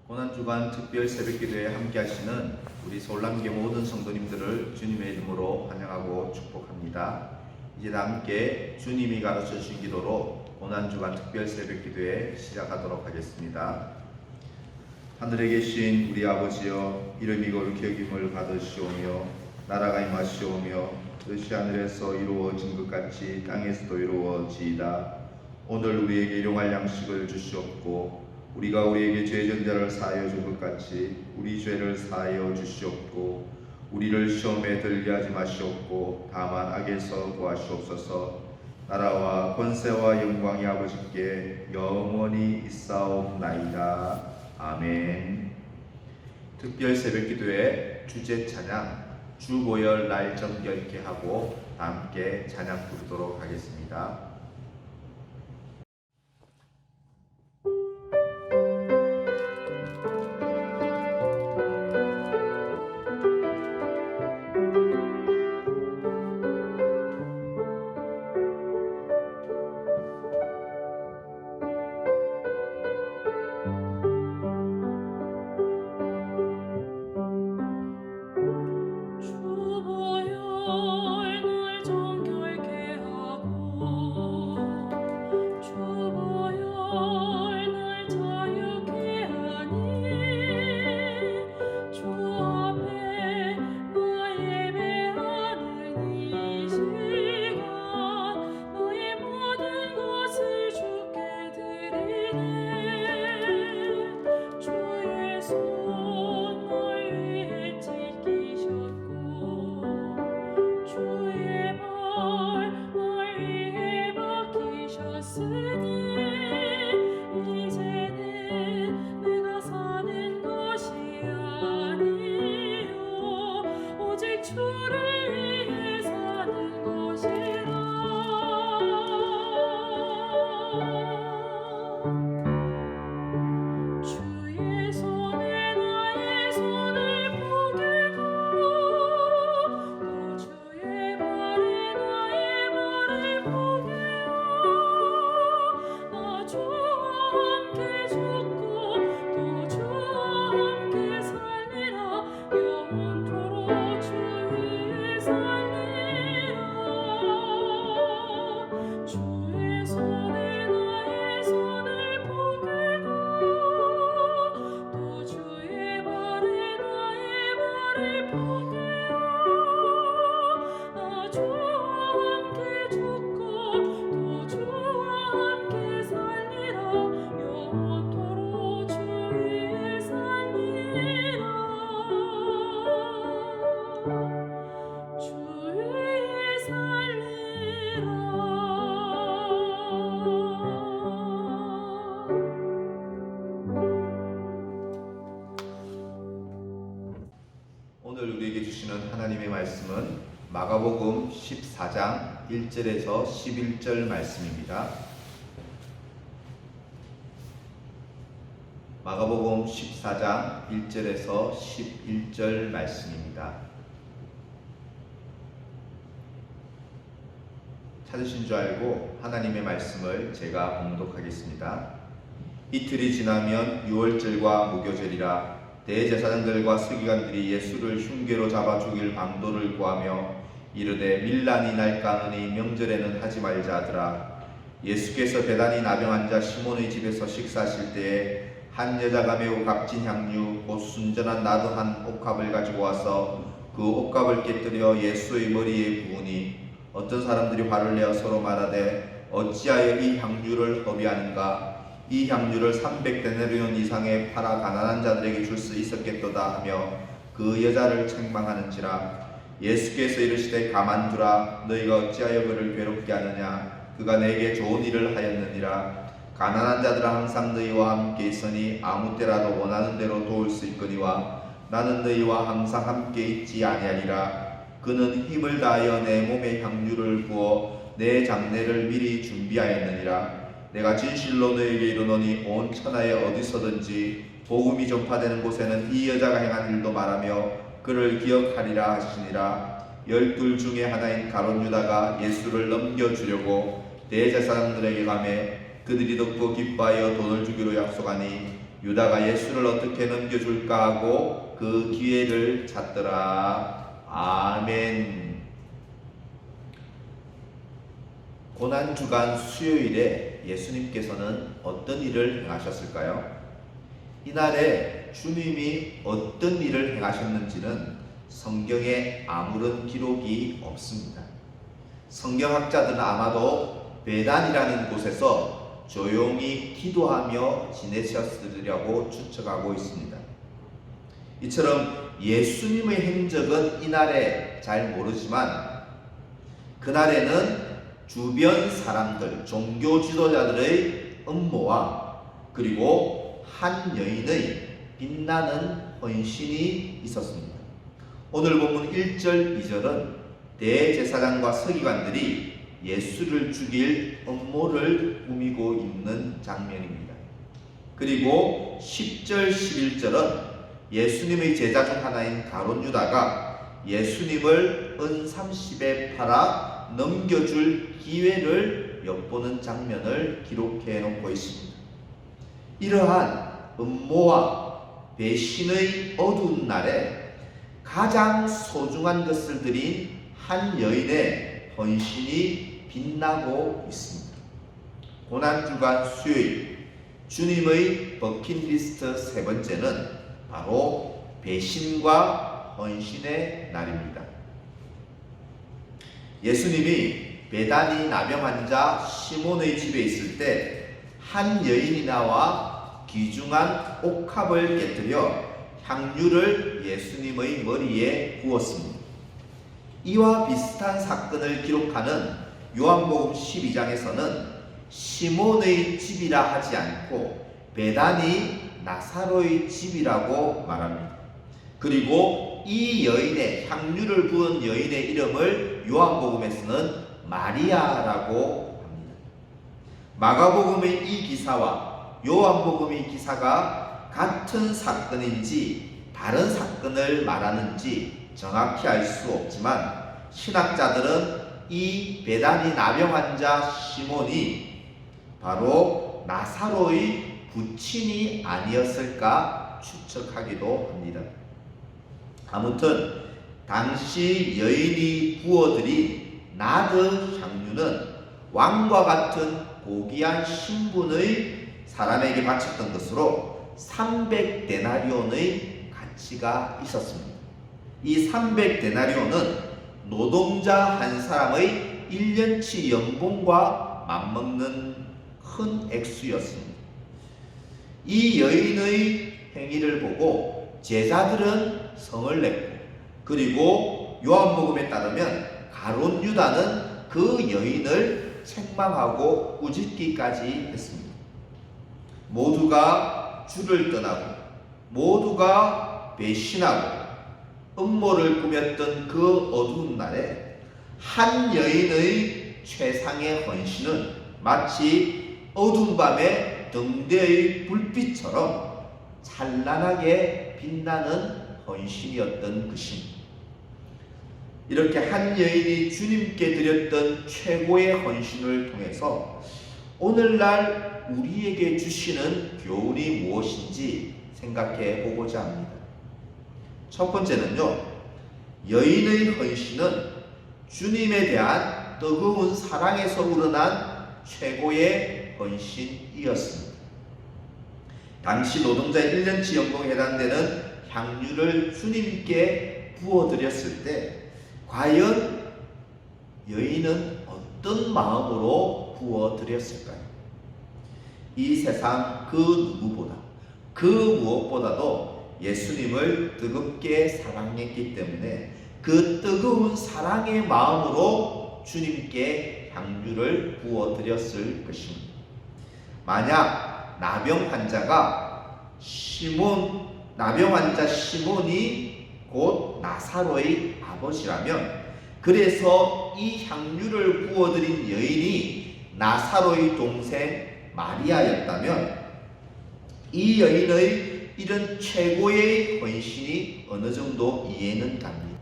고난주간 특별 새벽기도에 함께하시는 우리 서울남교 모든 성도님들을 주님의 이름으로 환영하고 축복합니다. 이제 다 함께 주님이 가르쳐 주신 기도로 고난주간 특별 새벽기도에 시작하도록 하겠습니다. 하늘에 계신 우리 아버지여, 이름이 거룩히 여김을 받으시오며 나라가 임하시오며 뜻이 하늘에서 이루어진 것 같이 땅에서도 이루어지이다. 오늘 우리에게 일용할 양식을 주시옵고 우리가 우리에게 죄진 자를 사하여 준 것 같이 우리 죄를 사하여 주시옵고 우리를 시험에 들게 하지 마시옵고 다만 악에서 구하시옵소서. 나라와 권세와 영광이 아버지께 영원히 있사옵나이다. 아멘. 특별 새벽기도의 주제 찬양 주보혈 날 정결케 하고 함께 찬양 부르도록 하겠습니다. 오늘 우리에게 주시는 하나님의 말씀은 마가복음 14장 1절에서 11절 말씀입니다. 마가복음 14장 1절에서 11절 말씀입니다. 찾으신 줄 알고 하나님의 말씀을 제가 봉독하겠습니다. 이틀이 지나면 유월절과 무교절이라 대제사장들과 서기관들이 예수를 흉계로 잡아 죽일 방도를 구하며 이르되 밀란이 날까 하노니 명절에는 하지 말자 하더라. 예수께서 배단이 나병 환자 시몬의 집에서 식사하실 때에 한 여자가 매우 값진 향유 곧 순전한 나드 한 옥합을 가지고 와서 그 옥합을 깨뜨려 예수의 머리에 부으니 어떤 사람들이 화를 내어 서로 말하되 어찌하여 이 향유를 허비하는가? 이 향유를 300데나리온 이상에 팔아 가난한 자들에게 줄 수 있었겠도다 하며 그 여자를 책망하는지라. 예수께서 이르시되 가만두라. 너희가 어찌하여 그를 괴롭게 하느냐? 그가 내게 좋은 일을 하였느니라. 가난한 자들은 항상 너희와 함께 있으니 아무 때라도 원하는 대로 도울 수 있거니와 나는 너희와 항상 함께 있지 아니하리라. 그는 힘을 다하여 내 몸에 향유를 부어 내 장례를 미리 준비하였느니라. 내가 진실로 너에게 이르노니 온 천하에 어디서든지 복음이 전파되는 곳에는 이 여자가 행한 일도 말하며 그를 기억하리라 하시니라. 12 중에 하나인 가룟 유다가 예수를 넘겨주려고 대제사장들에게 가매 그들이 듣고 기뻐하여 돈을 주기로 약속하니 유다가 예수를 어떻게 넘겨줄까 하고 그 기회를 찾더라. 아멘. 고난주간 수요일에 예수님께서는 어떤 일을 행하셨을까요? 이날에 주님이 어떤 일을 행하셨는지는 성경에 아무런 기록이 없습니다. 성경학자들은 아마도 베단이라는 곳에서 조용히 기도하며 지내셨으리라고 추측하고 있습니다. 이처럼 예수님의 행적은 이날에 잘 모르지만 그날에는 주변 사람들, 종교 지도자들의 음모와 그리고 한 여인의 빛나는 헌신이 있었습니다. 오늘 본문 1절, 2절은 대제사장과 서기관들이 예수를 죽일 음모를 꾸미고 있는 장면입니다. 그리고 10절, 11절은 예수님의 제자 중 하나인 가룟 유다가 예수님을 은 30에 팔아 넘겨줄 기회를 엿보는 장면을 기록해 놓고 있습니다. 이러한 음모와 배신의 어두운 날에 가장 소중한 것을 드린 한 여인의 헌신이 빛나고 있습니다. 고난주간 수요일, 주님의 버킷리스트 세 번째는 바로 배신과 헌신의 날입니다. 예수님이 베다니 나병 환자 시몬의 집에 있을 때 한 여인이 나와 귀중한 옥합을 깨뜨려 향유를 예수님의 머리에 부었습니다. 이와 비슷한 사건을 기록하는 요한복음 12장에서는 시몬의 집이라 하지 않고 베다니 나사로의 집이라고 말합니다. 그리고 이 여인의 향유를 부은 여인의 이름을 요한복음에서는 마리아라고 합니다. 마가복음의 이 기사와 요한복음의 기사가 같은 사건인지 다른 사건을 말하는지 정확히 알 수 없지만 신학자들은 이 베다니 나병 환자 시몬이 바로 나사로의 부친이 아니었을까 추측하기도 합니다. 아무튼 당시 여인이 부어드린 나드 향유는 왕과 같은 고귀한 신분의 사람에게 바쳤던 것으로 300데나리온의 가치가 있었습니다. 이 300데나리온은 노동자 한 사람의 1년치 연봉과 맞먹는 큰 액수였습니다. 이 여인의 행위를 보고 제자들은 성을 냈고, 그리고 요한복음에 따르면 가룟 유다는 그 여인을 책망하고 꾸짖기까지 했습니다. 모두가 주를 떠나고 모두가 배신하고 음모를 꾸몄던 그 어두운 날에 한 여인의 최상의 헌신은 마치 어두운 밤의 등대의 불빛처럼 찬란하게 빛나는 헌신이었던 것입니다. 이렇게 한 여인이 주님께 드렸던 최고의 헌신을 통해서 오늘날 우리에게 주시는 교훈이 무엇인지 생각해 보고자 합니다. 첫 번째는요, 여인의 헌신은 주님에 대한 뜨거운 사랑에서 우러난 최고의 헌신이었습니다. 당시 노동자의 1년치 연봉에 해당되는 향유를 주님께 부어드렸을 때 과연 여인은 어떤 마음으로 부어드렸을까요? 이 세상 그 누구보다, 그 무엇보다도 예수님을 뜨겁게 사랑했기 때문에 그 뜨거운 사랑의 마음으로 주님께 향유를 부어드렸을 것입니다. 만약 나병 환자 시몬이 곧 나사로의 아버지라면, 그래서 이 향유를 부어드린 여인이 나사로의 동생 마리아였다면 이 여인의 이런 최고의 헌신이 어느 정도 이해는 갑니다.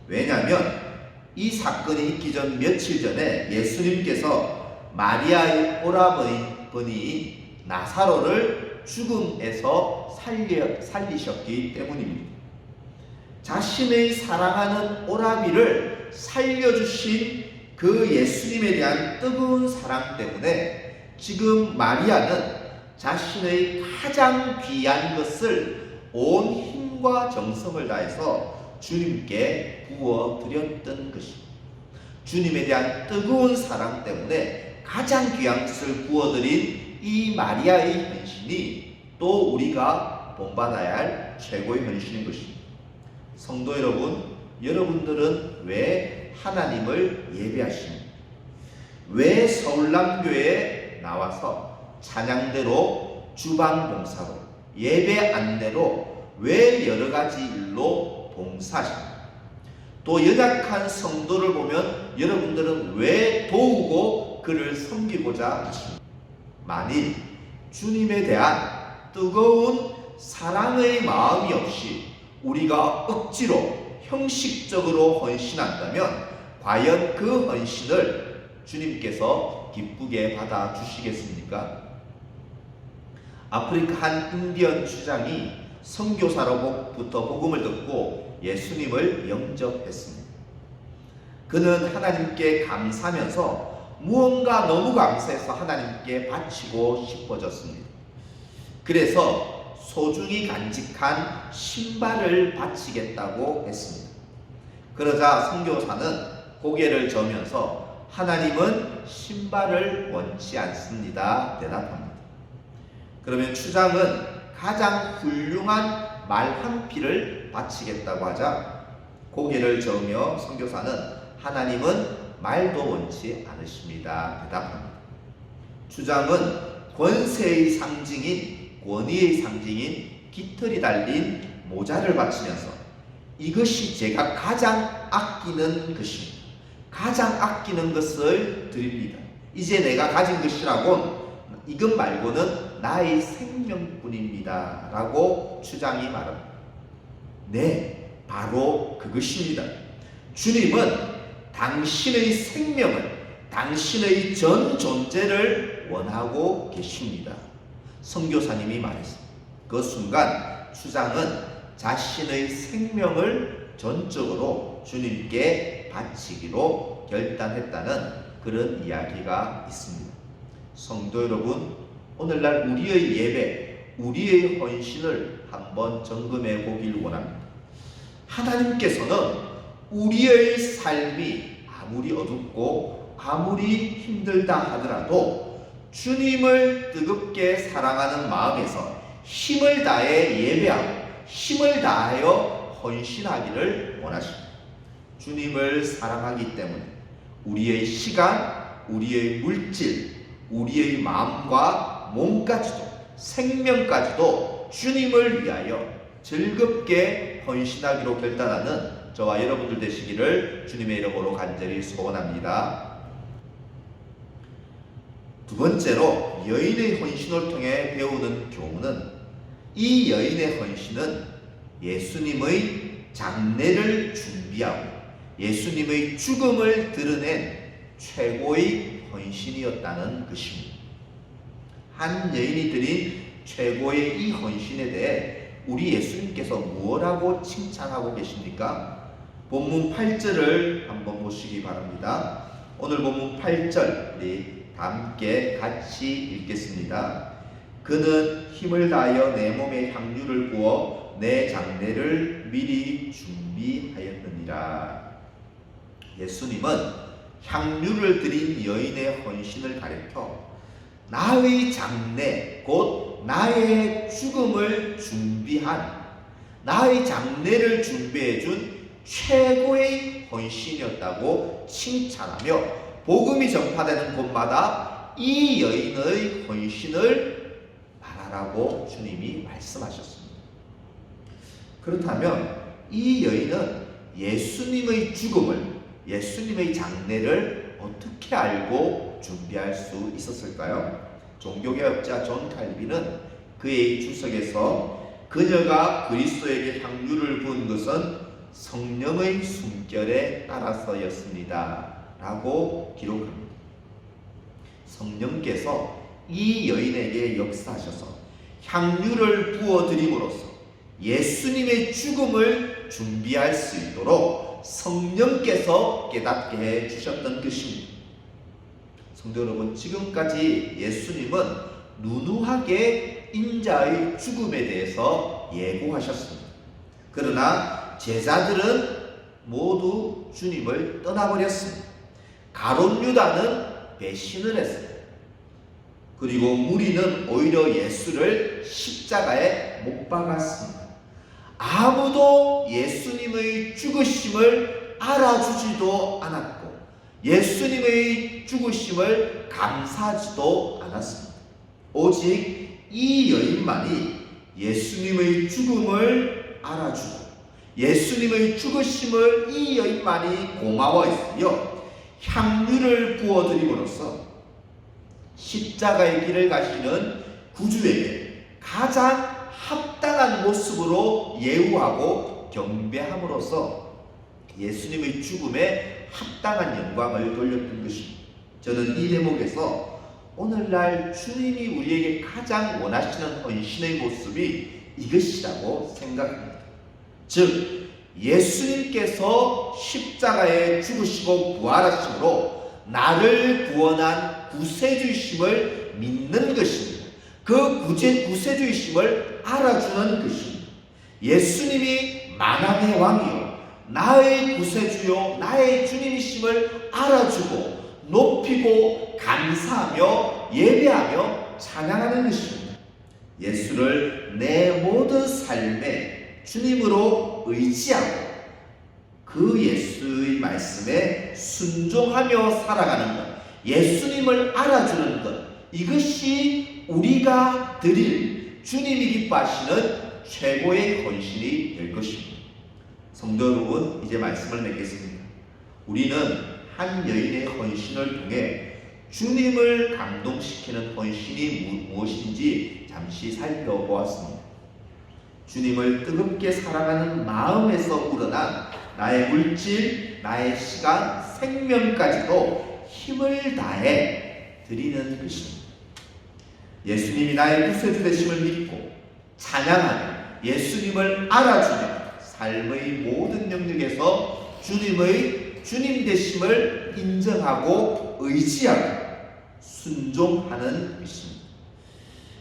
왜냐하면 이 사건이 있기 전 며칠 전에 예수님께서 마리아의 오라버니인 나사로를 죽음에서 살리셨기 때문입니다. 자신의 사랑하는 오라비를 살려주신 그 예수님에 대한 뜨거운 사랑 때문에 지금 마리아는 자신의 가장 귀한 것을 온 힘과 정성을 다해서 주님께 부어드렸던 것입니다. 주님에 대한 뜨거운 사랑 때문에 가장 귀한 것을 부어드린 이 마리아의 헌신이 또 우리가 본받아야 할 최고의 헌신인 것입니다. 성도 여러분, 여러분들은 왜 하나님을 예배하십니까? 왜 서울남교회에 나와서 찬양대로, 주방봉사로, 예배 안내로 왜 여러가지 일로 봉사하십니까? 또 연약한 성도를 보면 여러분들은 왜 도우고 그를 섬기고자 하십니까? 만일 주님에 대한 뜨거운 사랑의 마음이 없이 우리가 억지로 형식적으로 헌신한다면 과연 그 헌신을 주님께서 기쁘게 받아주시겠습니까? 아프리카 한 인디언 주장이 선교사로부터 복음을 듣고 예수님을 영접했습니다. 그는 하나님께 감사하면서 무언가 너무 감사해서 하나님께 바치고 싶어졌습니다. 그래서 소중히 간직한 신발을 바치겠다고 했습니다. 그러자 선교사는 고개를 저으면서 하나님은 신발을 원치 않습니다 대답합니다. 그러면 추장은 가장 훌륭한 말 한 피를 바치겠다고 하자 고개를 저으며 선교사는 하나님은 말도 원치 않으십니다 대답합니다. 추장은 권세의 상징인 권위의 상징인 깃털이 달린 모자를 바치면서 이것이 제가 가장 아끼는 것입니다. 가장 아끼는 것을 드립니다. 이제 내가 가진 것이라곤 이것 말고는 나의 생명뿐입니다 라고 추장이 말합니다. 네, 바로 그것입니다. 주님은 당신의 생명을, 당신의 전 존재를 원하고 계십니다. 선교사님이 말했습니다. 그 순간 추장은 자신의 생명을 전적으로 주님께 바치기로 결단했다는 그런 이야기가 있습니다. 성도 여러분, 오늘날 우리의 예배, 우리의 헌신을 한번 점검해 보길 원합니다. 하나님께서는 우리의 삶이 아무리 어둡고 아무리 힘들다 하더라도 주님을 뜨겁게 사랑하는 마음에서 힘을 다해 예배하고 힘을 다하여 헌신하기를 원하십니다. 주님을 사랑하기 때문에 우리의 시간, 우리의 물질, 우리의 마음과 몸까지도 생명까지도 주님을 위하여 즐겁게 헌신하기로 결단하는 저와 여러분들 되시기를 주님의 이름으로 간절히 소원합니다. 두 번째로 여인의 헌신을 통해 배우는 교훈은 이 여인의 헌신은 예수님의 장례를 준비하고 예수님의 죽음을 드러낸 최고의 헌신이었다는 것입니다. 한 여인이 드린 최고의 이 헌신에 대해 우리 예수님께서 무엇라고 칭찬하고 계십니까? 본문 8절을 한번 보시기 바랍니다. 오늘 본문 8절 우리 함께 같이 읽겠습니다. 그는 힘을 다하여 내 몸에 향유를 부어 내 장례를 미리 준비하였느니라. 예수님은 향유를 드린 여인의 헌신을 가리켜 나의 장례, 곧 나의 죽음을 준비한, 나의 장례를 준비해준 최고의 헌신이었다고 칭찬하며 복음이 전파되는 곳마다 이 여인의 헌신을 말하라고 주님이 말씀하셨습니다. 그렇다면 이 여인은 예수님의 죽음을, 예수님의 장례를 어떻게 알고 준비할 수 있었을까요? 종교개혁자 존 칼빈은 그의 주석에서 그녀가 그리스도에게 향유를 부은 것은 성령의 숨결에 따라서였습니다 라고 기록합니다. 성령께서 이 여인에게 역사하셔서 향유를 부어드림으로써 예수님의 죽음을 준비할 수 있도록 성령께서 깨닫게 해 주셨던 것입니다. 성도 여러분, 지금까지 예수님은 누누하게 인자의 죽음에 대해서 예고하셨습니다. 그러나 제자들은 모두 주님을 떠나버렸습니다. 가룟 유다는 배신을 했습니다. 그리고 무리는 오히려 예수를 십자가에 못 박았습니다. 아무도 예수님의 죽으심을 알아주지도 않았고 예수님의 죽으심을 감사하지도 않았습니다. 오직 이 여인만이 예수님의 죽음을 알아주고 예수님의 죽으심을 이 여인만이 고마워했으며 향유를 부어드림으로써 십자가의 길을 가시는 구주에게 가장 합당한 모습으로 예우하고 경배함으로써 예수님의 죽음에 합당한 영광을 돌렸던 것입니다. 저는 이 대목에서 오늘날 주님이 우리에게 가장 원하시는 헌신의 모습이 이것이라고 생각합니다. 즉 예수님께서 십자가에 죽으시고 부활하심으로 나를 구원한 구세주이심을 믿는 것입니다. 그 구세주이심을 알아주는 것입니다. 예수님이 만왕의 왕이요 나의 구세주요 나의 주님이심을 알아주고 높이고 감사하며 예배하며 찬양하는 것입니다. 예수를 내 모든 삶에 주님으로 의지하고 그 예수의 말씀에 순종하며 살아가는 것, 예수님을 알아주는 것, 이것이 우리가 드릴 주님이 기뻐하시는 최고의 헌신이 될 것입니다. 성도 여러분, 이제 말씀을 맺겠습니다. 우리는 한 여인의 헌신을 통해 주님을 감동시키는 헌신이 무엇인지 잠시 살펴보았습니다. 주님을 뜨겁게 사랑하는 마음에서 우러난 나의 물질, 나의 시간, 생명까지도 힘을 다해 드리는 것입니다. 예수님이 나의 구세주 되심을 믿고 찬양하며 예수님을 알아주며 삶의 모든 영역에서 주님의 주님 되심을 인정하고 의지하고 순종하는 것입니다.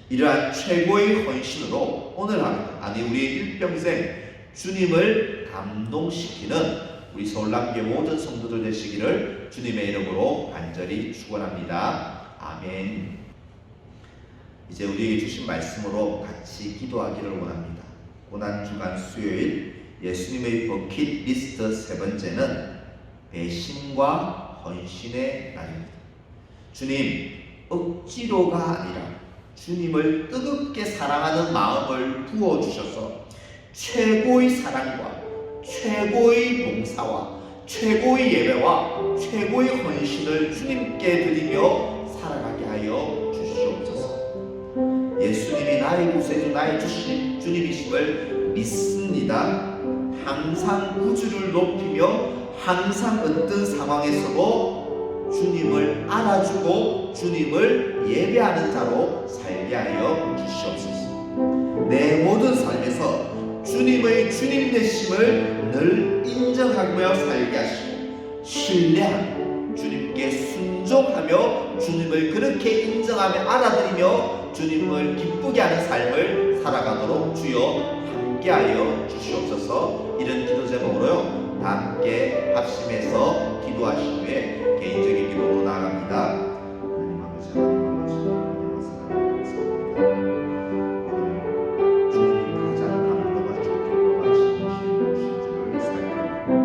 이러한 최고의 헌신으로 오늘 하루, 아니 우리의 일평생 주님을 감동시키는 우리 서울남교회 모든 성도들 되시기를 주님의 이름으로 간절히 축원합니다. 아멘. 이제 우리에게 주신 말씀으로 같이 기도하기를 원합니다. 고난주간 수요일 예수님의 버킷리스트 세 번째는 배신과 헌신의 날입니다. 주님, 억지로가 아니라 주님을 뜨겁게 사랑하는 마음을 부어주셔서 최고의 사랑과 최고의 봉사와 최고의 예배와 최고의 헌신을 주님께 드리며 살아가게 하여 주시옵소서. 예수님이 나의 구세주, 나의 주님이심을 믿습니다. 항상 구주를 높이며 항상 어떤 상황에서도 주님을 알아주고 주님을 예배하는 자로 살게 하여 주시옵소서. 내 모든 삶에서 주님의 주님 되심을 늘 인정하며 살게 하시고 신뢰하며 주님께 순종하며 주님을 그렇게 인정하며 알아들이며 주님을 기쁘게 하는 삶을 살아가도록 주여 함께하여 주시옵소서. 이런 기도 제목으로요 함께 합심해서 기도하신 후에 개인적인 기도로 나아갑니다. 하나님 아버지, 하나님 아버지, 하나님 사랑합니다. 주님이 가장 감동하시고 기뻐하시는 신들을 살펴보고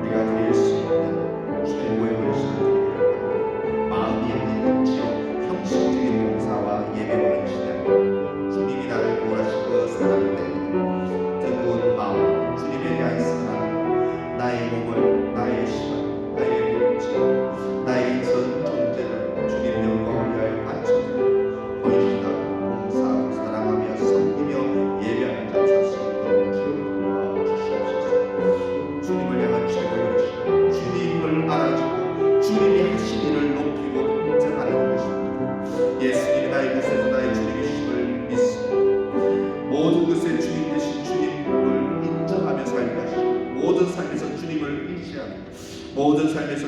우리가 드릴 수 있는 최고의 헌신을 드리기를 마음이 있는 것이요 형식적인 봉사와 예배로 헌신하고 주님이 나를 구원하시고 사랑되는 뜨거운 마음, 주님에 대한 사랑, 나의 몸을, 나의 시간, 나의 물질, 주님을 의지하는 모든 삶에서